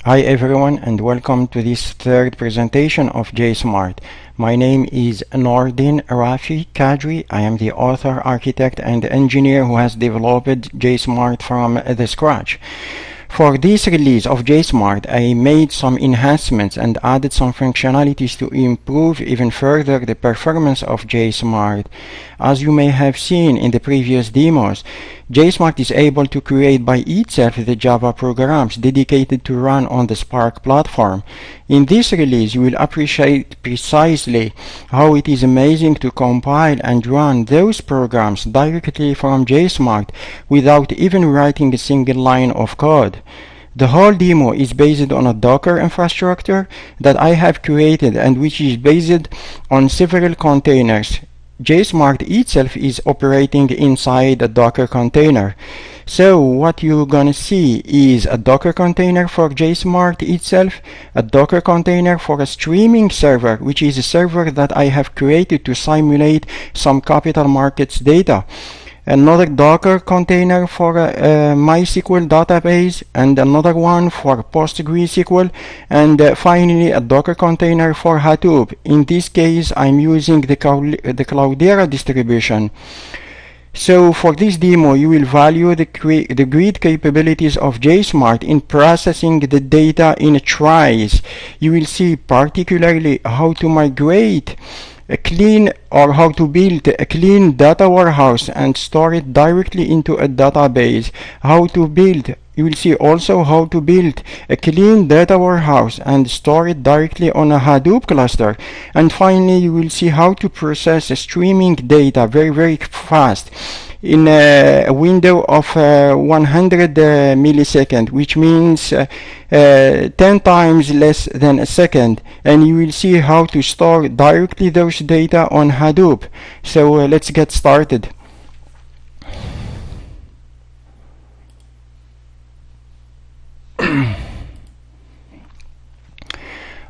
Hi everyone, and welcome to this third presentation of jSmart. My name is Nordin Rafi Kadri. I am the author, architect, and engineer who has developed jSmart from the scratch. For this release of jSmart, I made some enhancements and added some functionalities to improve even further the performance of jSmart. As you may have seen in the previous demos, jSmart is able to create by itself the Java programs dedicated to run on the Spark platform. In this release, you will appreciate precisely how it is amazing to compile and run those programs directly from jSmart without even writing a single line of code. The whole demo is based on a Docker infrastructure that I have created and which is based on several containers. jSmart itself is operating inside a Docker container. So what you're gonna see is a Docker container for jSmart itself, a Docker container for a streaming server, which is a server that I have created to simulate some capital markets data, another Docker container for a MySQL database, and another one for PostgreSQL, and finally a Docker container for Hadoop. In this case, I'm using the Cloudera distribution. So for this demo, you will value the great capabilities of jSmart in processing the data in tries. You will see particularly how to migrate how to build a clean data warehouse and store it directly into a database. You will see also how to build a clean data warehouse and store it directly on a Hadoop cluster. And finally, you will see how to process streaming data very fast in a window of 100 milliseconds, which means 10 times less than a second. And you will see how to store directly those data on Hadoop. So let's get started.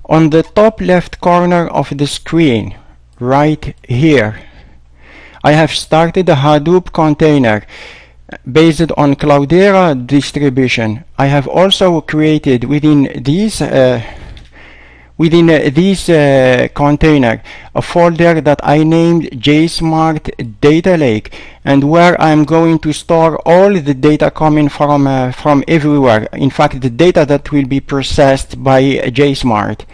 On the top left corner of the screen, right here, I have started a Hadoop container based on Cloudera distribution. I have also created within this container a folder that I named jSmart Data Lake, and where I'm going to store all the data coming from everywhere. In fact, the data that will be processed by jSmart.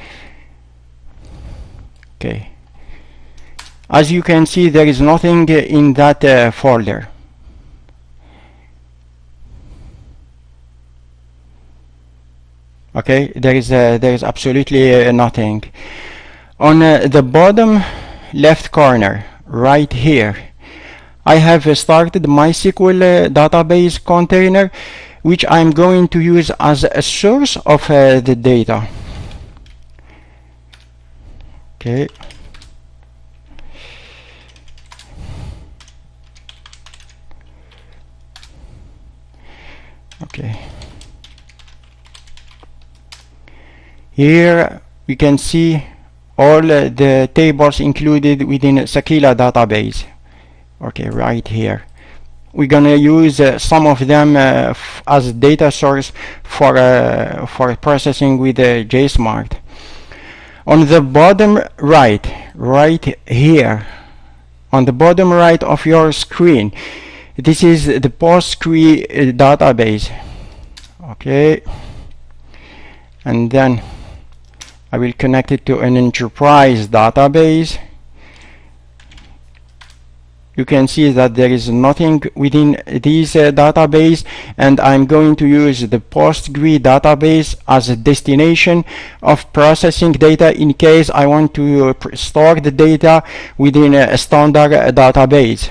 Okay. As you can see, there is nothing in that folder. Okay, there is absolutely nothing. On the bottom left corner, right here, I have started MySQL database container, which I'm going to use as a source of the data. Okay. Okay. Here we can see all the tables included within Sakila database. Okay, right here. We're gonna use some of them as data source for processing with jSmart. On the bottom right here, on the bottom right of your screen, this is the Postgre database. Okay, and then I will connect it to an enterprise database. You can see that there is nothing within this database, and I'm going to use the Postgre database as a destination of processing data in case I want to store the data within a standard database.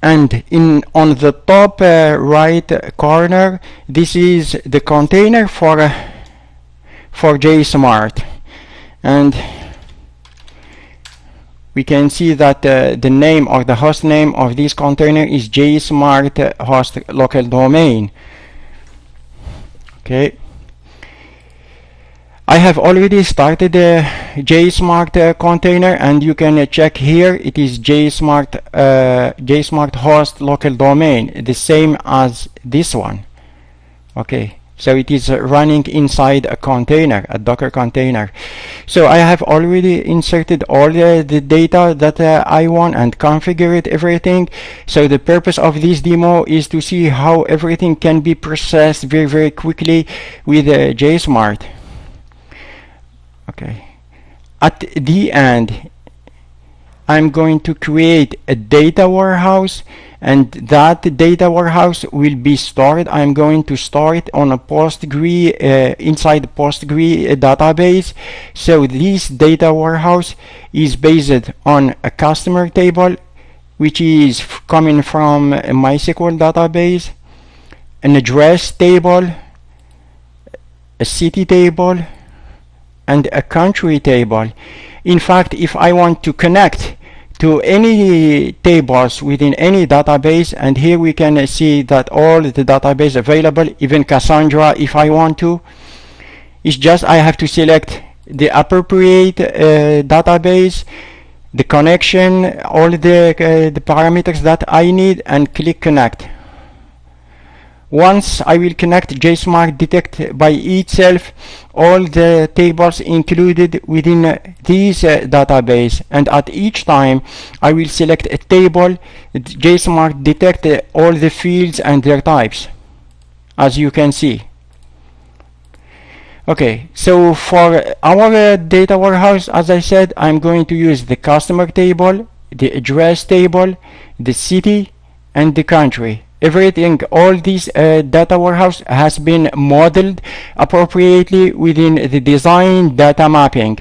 And on the top right corner, this is the container for jSmart, and we can see that the name or the host name of this container is jSmart host local domain. Okay, I have already started a jSmart container, and you can check here. It is jSmart host local domain, the same as this one. Okay, So it is running inside a container, a Docker container. So I have already inserted all the data that I want and configured everything. So the purpose of this demo is to see how everything can be processed very quickly with jSmart. Okay. At the end, I'm going to create a data warehouse, and that data warehouse will be stored. I'm going to store it on a Postgre, inside Postgre database. So this data warehouse is based on a customer table, which is coming from a MySQL database, an address table, a city table, and a country table. In fact, if I want to connect to any tables within any database, and here we can see that all the database available, even Cassandra if I want to, it's just I have to select the appropriate database, the connection, all the parameters that I need, and click connect. Once I will connect, jSmart detect by itself all the tables included within this database, and at each time I will select a table, jSmart detect all the fields and their types, as you can see. Okay, so for our data warehouse, as I said, I'm going to use the customer table, the address table, the city, and the country. Everything, all this data warehouse has been modeled appropriately within the design data mapping,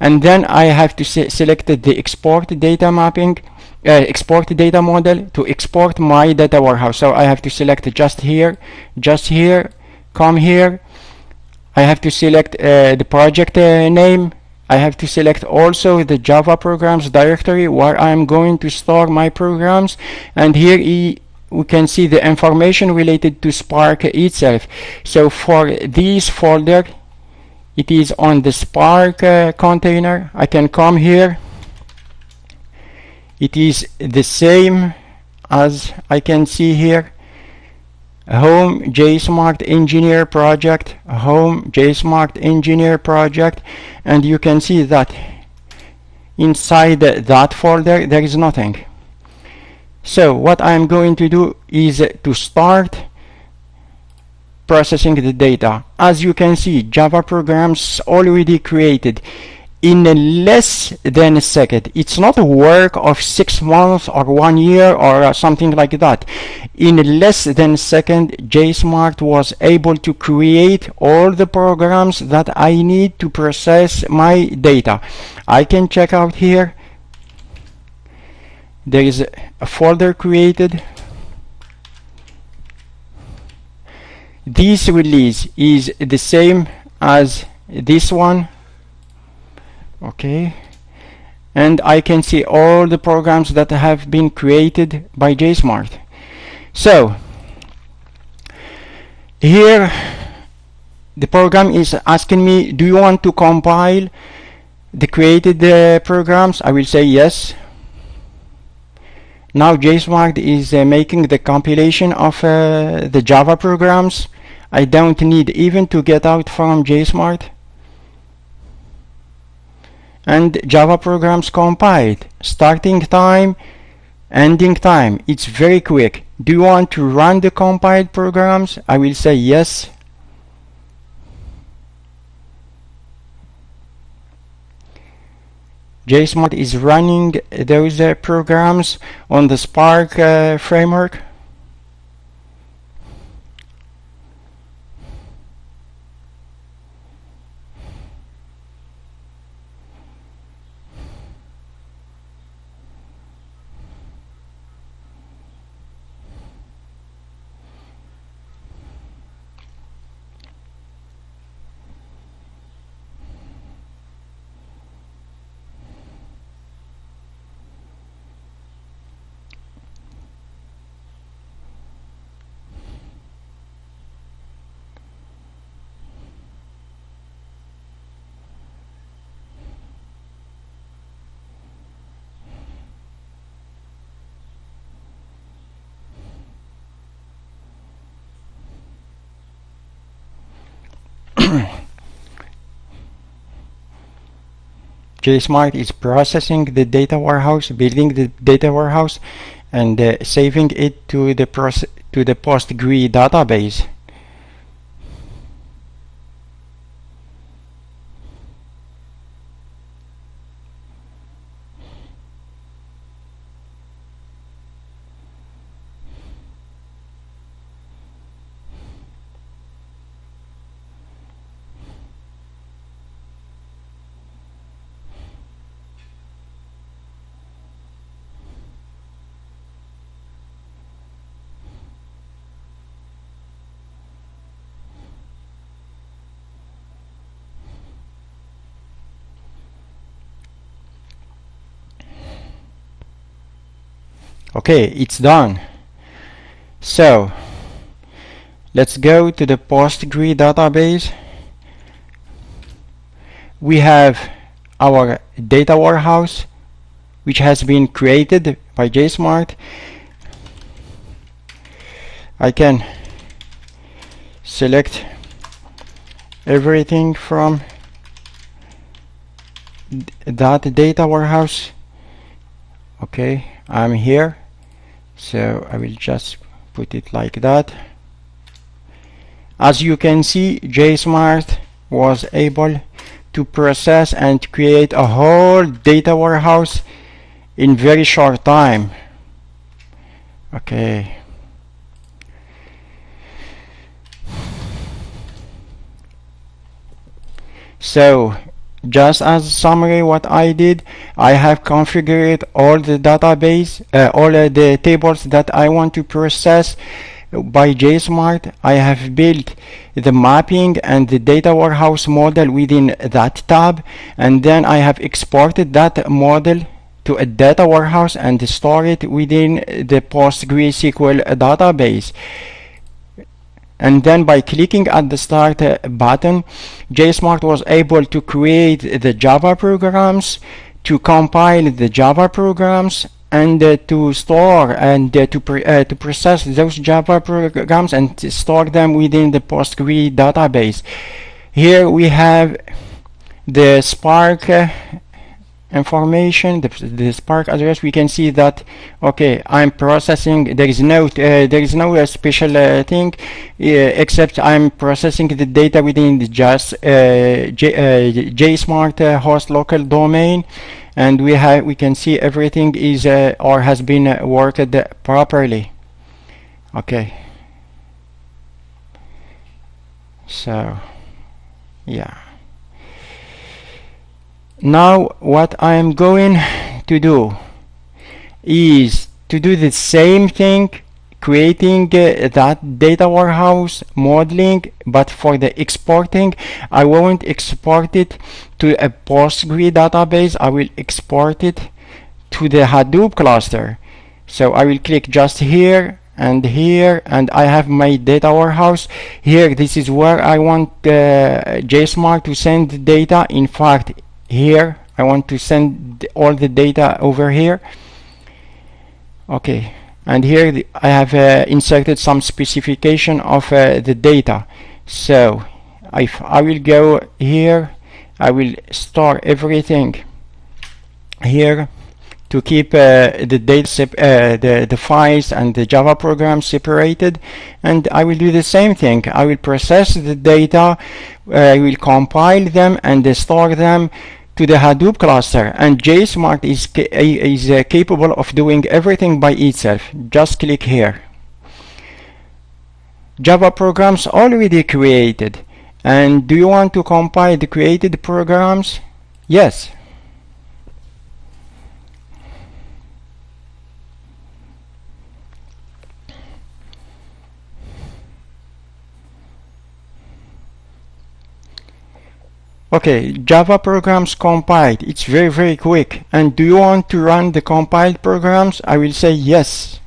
and then I have to select the export data mapping, export data model to export my data warehouse. So I have to select just here, come here. I have to select the project name. I have to select also the Java programs directory where I am going to store my programs, and here we can see the information related to Spark itself. So for this folder, it is on the Spark container. I can come here. It is the same as I can see here. Home jSmart engineer project, home jSmart engineer project, and you can see that inside that folder there is nothing. So what I'm going to do is to start processing the data. As you can see, Java programs already created in less than a second. It's not a work of 6 months or 1 year or something like that. In less than a second, jSmart was able to create all the programs that I need to process my data. I can check out here. There is a folder created. This release is the same as this one. Okay, and I can see all the programs that have been created by jSmart. So here the program is asking me, do you want to compile the created programs? I will say yes. Now jSmart is making the compilation of the Java programs. I don't need even to get out from jSmart. And Java programs compiled. Starting time, ending time. It's very quick. Do you want to run the compiled programs? I will say yes. jSmart is running those programs on the Spark framework. jSmart is processing the data warehouse, building the data warehouse, and saving it to the PostgreSQL database. Okay, it's done. So let's go to the PostgreSQL database. We have our data warehouse, which has been created by jSmart. I can select everything from that data warehouse. Okay, I'm here, so I will just put it like that. As you can see, jSmart was able to process and create a whole data warehouse in very short time. Okay. So just as a summary, what I did, I have configured all the database, all the tables that I want to process by jSmart. I have built the mapping and the data warehouse model within that tab, and then I have exported that model to a data warehouse and store it within the PostgreSQL database. And then by clicking at the start button, jSmart was able to create the Java programs, to compile the Java programs, and to store and to process those Java programs and to store them within the PostgreSQL database. Here we have the Spark information, the Spark address. We can see that, okay, I'm processing. There is no special thing except I'm processing the data within the jSmart host local domain, and we can see everything is or has been worked properly. Okay, so yeah. Now what I am going to do is to do the same thing, creating that data warehouse modeling, but for the exporting, I won't export it to a PostgreSQL database. I will export it to the Hadoop cluster. So I will click just here, and I have my data warehouse here. This is where I want jSmart to send data. In fact, here I want to send all the data over here. Okay, and here I have inserted some specification of the data. So if I will go here, I will store everything here to keep the data, the files and the Java programs separated, and I will do the same thing. I will process the data, I will compile them and store them to the Hadoop cluster, and jSmart is capable of doing everything by itself. Just click here. Java programs already created. And do you want to compile the created programs? Yes. Okay, Java programs compiled. It's very quick. And do you want to run the compiled programs? I will say yes.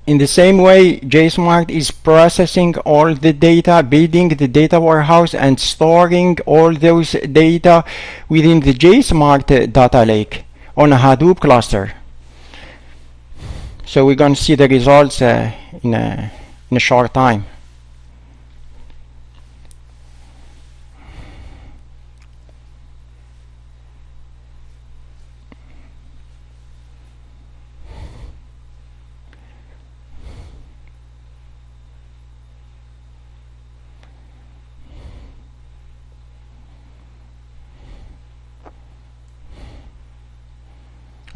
In the same way, jSmart is processing all the data, building the data warehouse, and storing all those data within the jSmart data lake on a Hadoop cluster. So we're going to see the results in a short time.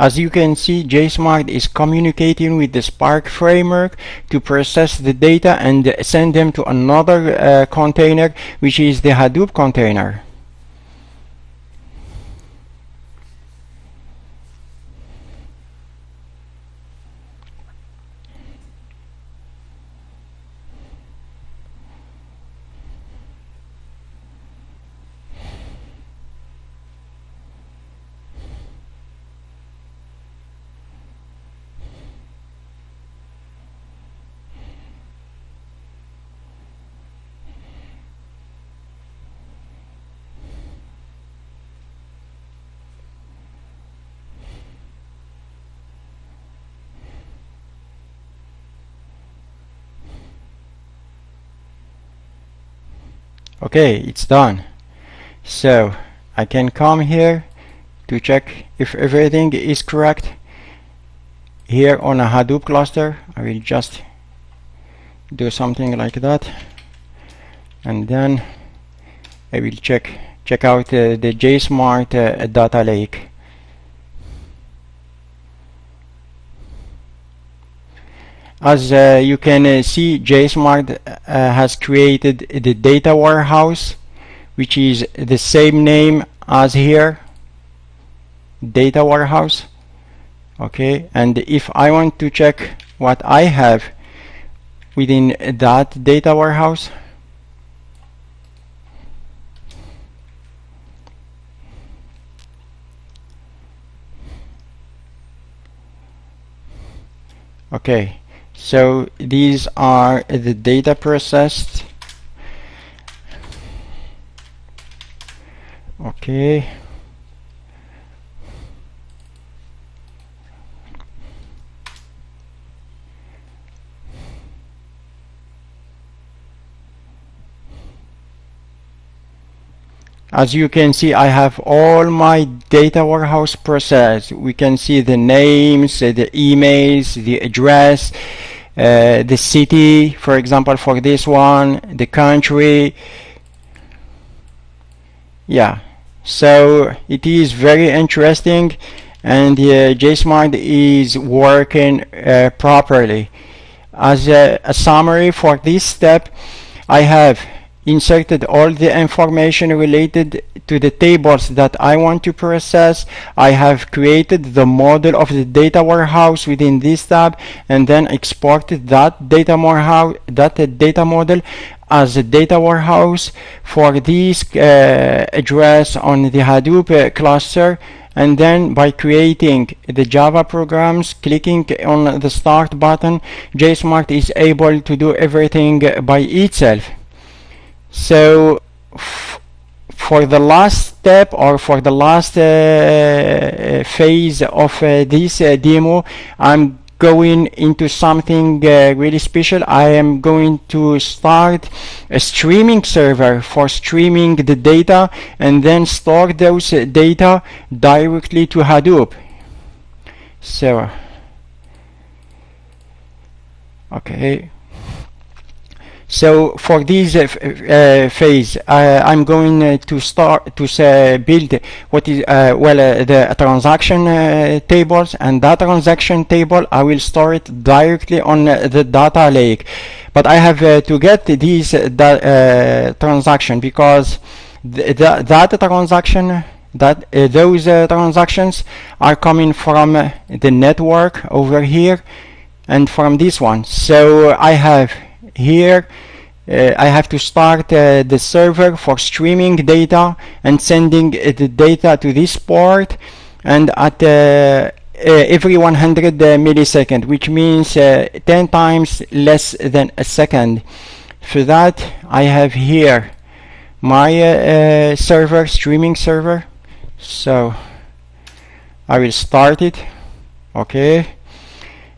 As you can see, jSmart is communicating with the Spark framework to process the data and send them to another container, which is the Hadoop container. Okay, it's done. So I can come here to check if everything is correct. Here on a Hadoop cluster, I will just do something like that, and then I will check out the jSmart data lake. As you can see, jSmart has created the data warehouse, which is the same name as here, data warehouse. Okay, and if I want to check what I have within that data warehouse, okay, so these are the data processed. Okay, as you can see, I have all my data warehouse processed. We can see the names, the emails, the address, the city, for example, for this one, the country. Yeah, so it is very interesting, and jSmart is working properly. As a summary for this step, I have inserted all the information related to the tables that I want to process. I have created the model of the data warehouse within this tab, and then exported that data model as a data warehouse for this address on the Hadoop cluster. And then by creating the Java programs, clicking on the start button, jSmart is able to do everything by itself. So for the last step, or for the last phase of this demo, I'm going into something really special. I am going to start a streaming server for streaming the data and then store those data directly to Hadoop. So okay, so for this phase, I'm going to start to build what is the transaction tables, and that transaction table I will store it directly on the data lake. But I have to get these transaction, because those transactions are coming from the network over here and from this one. So I have here I have to start the server for streaming data and sending the data to this port, and at every 100 milliseconds, which means 10 times less than a second. For that, I have here my streaming server. So I will start it. Okay,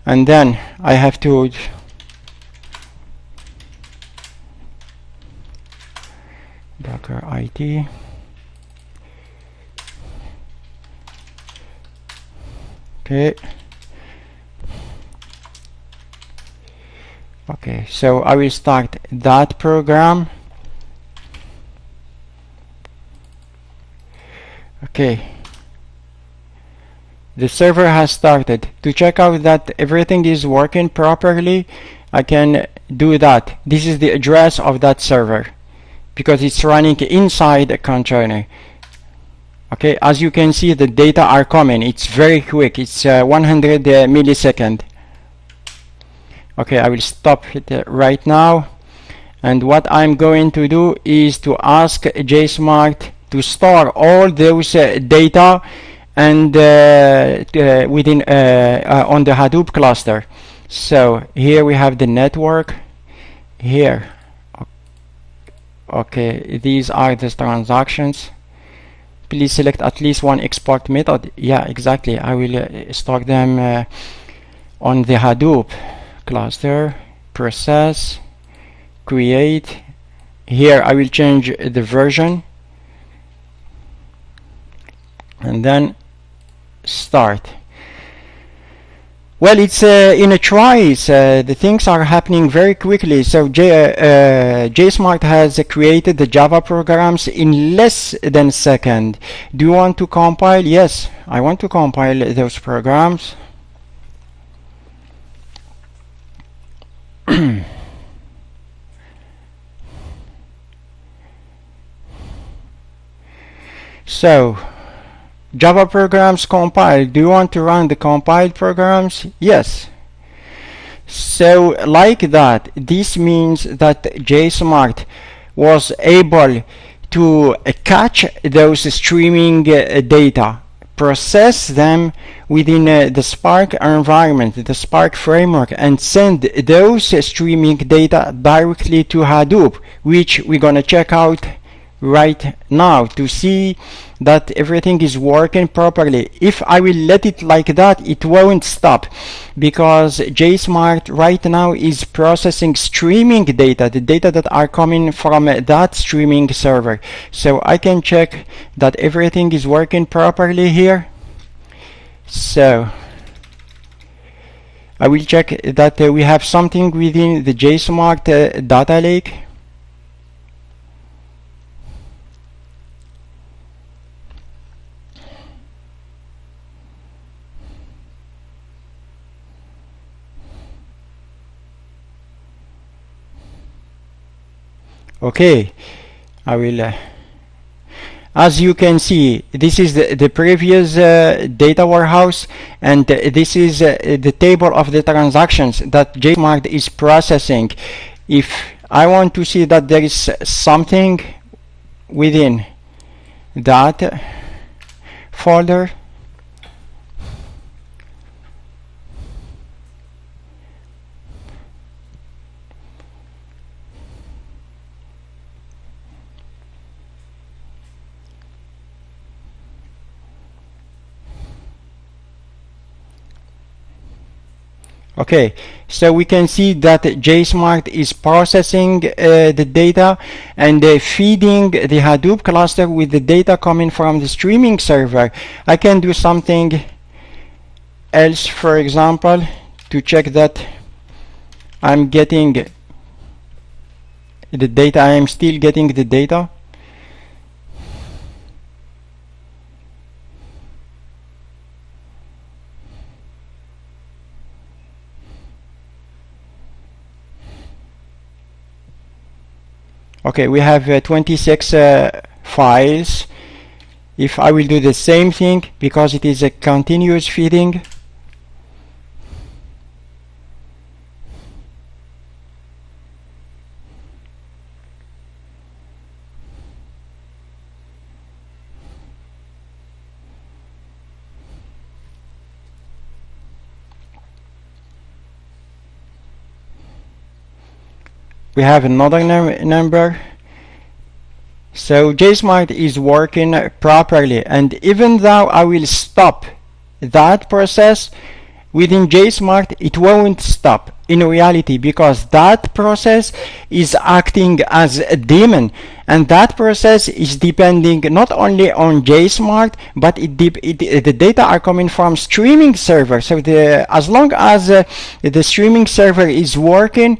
and then I have to Docker IT. Okay. Okay, so I will start that program. Okay, the server has started. To check out that everything is working properly, I can do that. This is the address of that server because it's running inside a container. Okay, as you can see, the data are coming. It's very quick. It's 100 millisecond. Okay, I will stop it right now, and what I'm going to do is to ask jSmart to store all those data and within on the Hadoop cluster. So here we have the network here. Okay, these are the transactions. Please select at least one export method. Yeah, exactly. I will store them on the Hadoop cluster. Process, create. Here I will change the version and then start. Well, it's in a trice. The things are happening very quickly. So jSmart has created the Java programs in less than a second. Do you want to compile? Yes, I want to compile those programs. So Java programs compiled. Do you want to run the compiled programs? Yes. So like that, this means that jSmart was able to catch those streaming data, process them within the Spark environment, the Spark framework, and send those streaming data directly to Hadoop, which we're going to check out right now to see that everything is working properly. If I will let it like that, it won't stop, because jSmart right now is processing streaming data, the data that are coming from that streaming server. So I can check that everything is working properly here. So I will check that we have something within the jSmart data lake. Okay, I will as you can see, this is the previous data warehouse, and this is the table of the transactions that jSmart is processing. If I want to see that there is something within that folder, okay, so we can see that jSmart is processing the data and feeding the Hadoop cluster with the data coming from the streaming server. I can do something else, for example, to check that I'm getting the data. I am still getting the data. Okay, we have 26 files. If I will do the same thing, because it is a continuous feeding, we have another number. So jSmart is working properly, and even though I will stop that process, within jSmart, it won't stop in reality, because that process is acting as a daemon, and that process is depending not only on jSmart, but the data are coming from streaming server. So as long as the streaming server is working,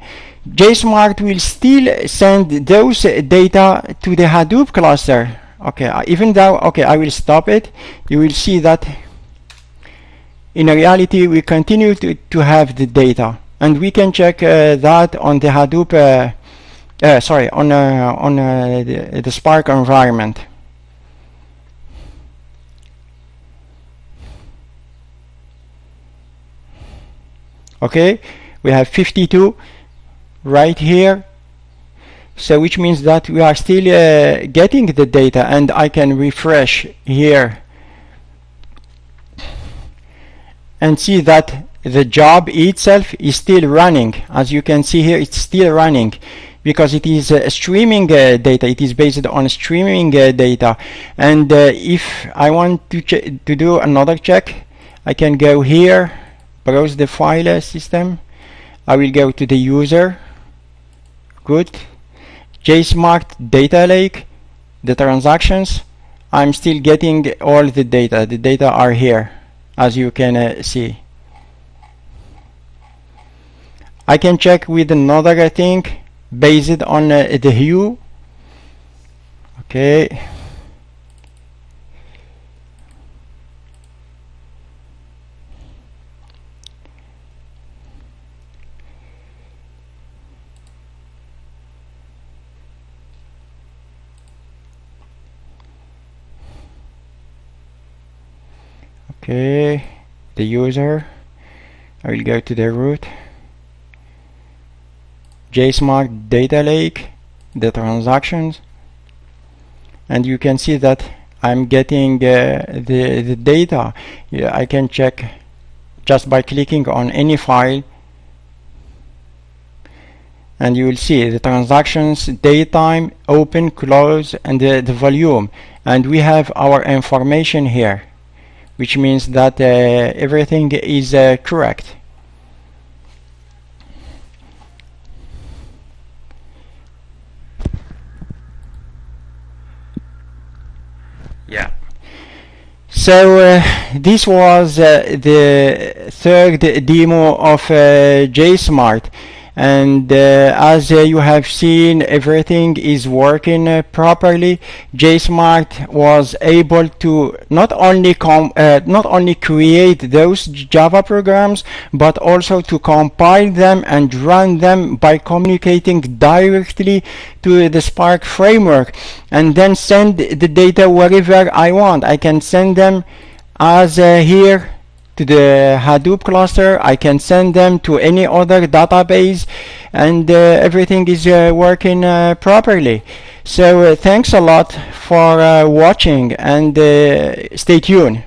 jSmart will still send those data to the Hadoop cluster. Okay, even though, okay, I will stop it. You will see that in reality we continue to have the data, and we can check that on the Hadoop, on the Spark environment. Okay, we have 52 right here, so which means that we are still getting the data, and I can refresh here and see that the job itself is still running. As you can see here, it's still running because it is streaming data. It is based on streaming data. And if I want to do another check, I can go here, browse the file system. I will go to the user. Good. jSmart data lake, the transactions. I'm still getting all the data. The data are here, as you can see. I can check with another thing based on the hue. Okay. Okay, the user. I will go to the root. jSmart data lake, the transactions, and you can see that I'm getting the data. Yeah, I can check just by clicking on any file, and you will see the transactions, daytime, open, close, and the volume, and we have our information here, which means that everything is correct. Yeah. So this was the third demo of jSmart, and as you have seen, everything is working properly. jSmart was able to not only create those Java programs, but also to compile them and run them by communicating directly to the Spark framework, and then send the data wherever I want. I can send them as here to the Hadoop cluster. I can send them to any other database, and everything is working properly. So thanks a lot for watching, and stay tuned.